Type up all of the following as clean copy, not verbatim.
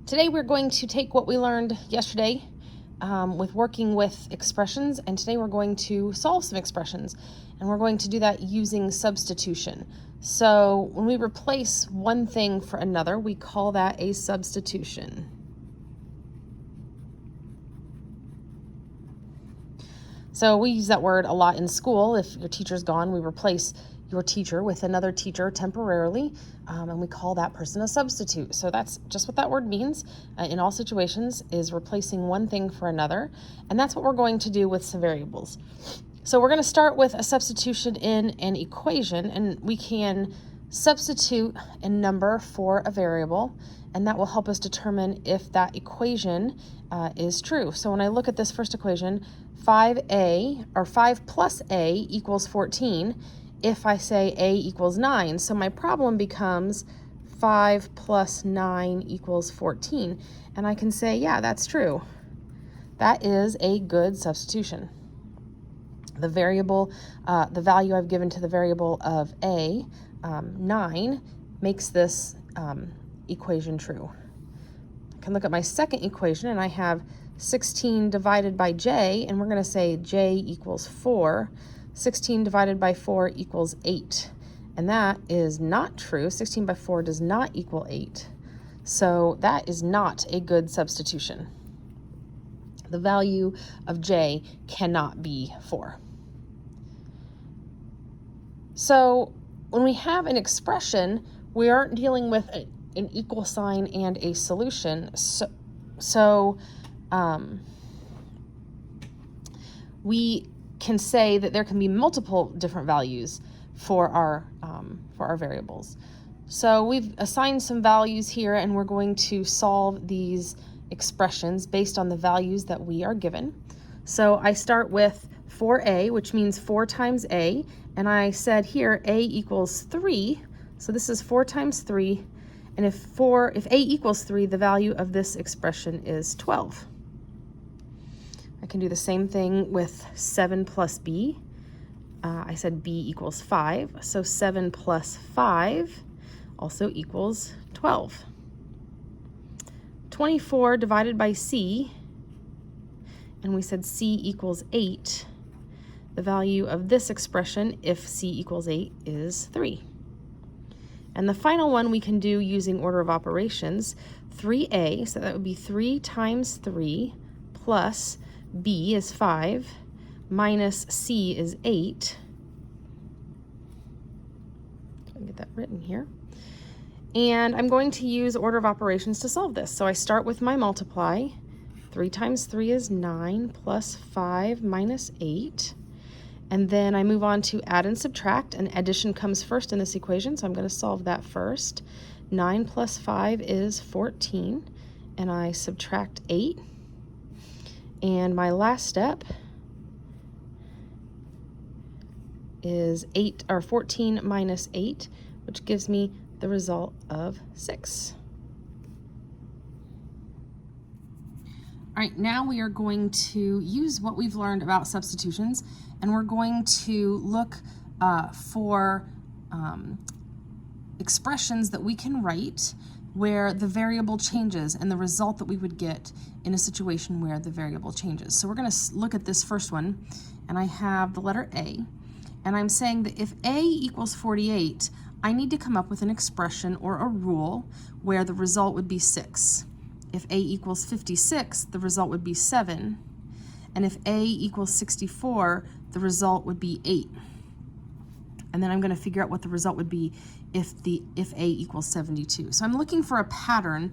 Today we're going to take what we learned yesterday with working with expressions, and today we're going to solve some expressions, and we're going to do that using substitution. So when we replace one thing for another, we call that a substitution. So we use that word a lot in school. If your teacher's gone, we replace your teacher with another teacher temporarily, and we call that person a substitute. So that's just what that word means in all situations, is replacing one thing for another, and that's what we're going to do with some variables. So we're going to start with a substitution in an equation, and we can substitute a number for a variable, and that will help us determine if that equation is true. So when I look at this first equation, 5a, or 5 plus a equals 14, if I say a equals 9. So my problem becomes 5 plus 9 equals 14. And I can say, yeah, that's true. That is a good substitution. The variable, the value I've given to the variable of a, 9, makes this equation true. I can look at my second equation, and I have 16 divided by j, and we're going to say j equals 4. 16 divided by 4 equals 8. And that is not true. 16 by 4 does not equal 8. So that is not a good substitution. The value of j cannot be 4. So when we have an expression, we aren't dealing with an equal sign and a solution. So we can say that there can be multiple different values for our variables. So we've assigned some values here, and we're going to solve these expressions based on the values that we are given. So I start with 4a, which means 4 times a, and I said here a equals 3, so this is 4 times 3, and if a equals 3, the value of this expression is 12. I can do the same thing with 7 plus b. I said b equals 5, so 7 plus 5 also equals 12. 24 divided by c, and we said c equals 8. The value of this expression, if c equals 8, is 3. And the final one we can do using order of operations, 3a, so that would be 3 times 3 plus b is 5 minus c is 8. I'll get that written here. And I'm going to use order of operations to solve this. So I start with my multiply. 3 times 3 is 9 plus 5 minus 8. And then I move on to add and subtract, and addition comes first in this equation, so I'm going to solve that first. 9 plus 5 is 14, and I subtract 8. And my last step is 14 minus 8, which gives me the result of 6. All right, now we are going to use what we've learned about substitutions, and we're going to look for expressions that we can write where the variable changes and the result that we would get in a situation where the variable changes. So we're going to look at this first one, and I have the letter A, and I'm saying that if A equals 48, I need to come up with an expression or a rule where the result would be 6. If A equals 56, the result would be 7. And if A equals 64, the result would be 8. And then I'm going to figure out what the result would be if A equals 72. So I'm looking for a pattern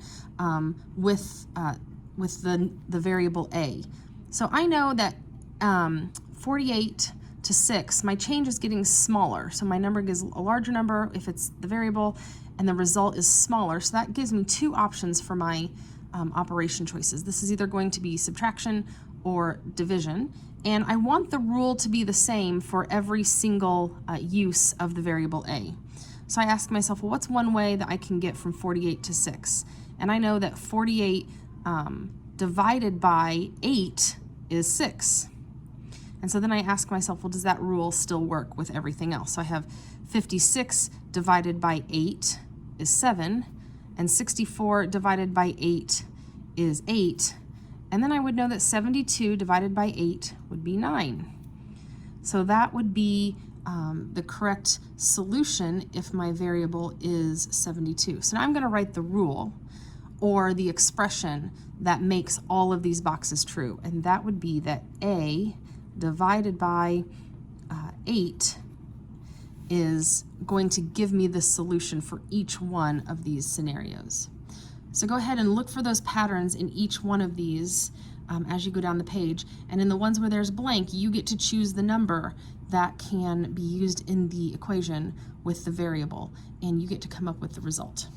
with the variable A. So I know that 48 to 6, my change is getting smaller. So my number gives a larger number if it's the variable, and the result is smaller. So that gives me two options for my operation choices. This is either going to be subtraction or division, and I want the rule to be the same for every single use of the variable a. So I ask myself, well, what's one way that I can get from 48 to 6? And I know that 48 divided by 8 is 6. And so then I ask myself, well, does that rule still work with everything else? So I have 56 divided by 8 is 7, and 64 divided by 8 is 8. And then I would know that 72 divided by 8 would be 9. So that would be the correct solution if my variable is 72. So now I'm going to write the rule, or the expression that makes all of these boxes true, and that would be that A divided by 8 is going to give me the solution for each one of these scenarios. So go ahead and look for those patterns in each one of these as you go down the page, and in the ones where there's blank, you get to choose the number that can be used in the equation with the variable, and you get to come up with the result.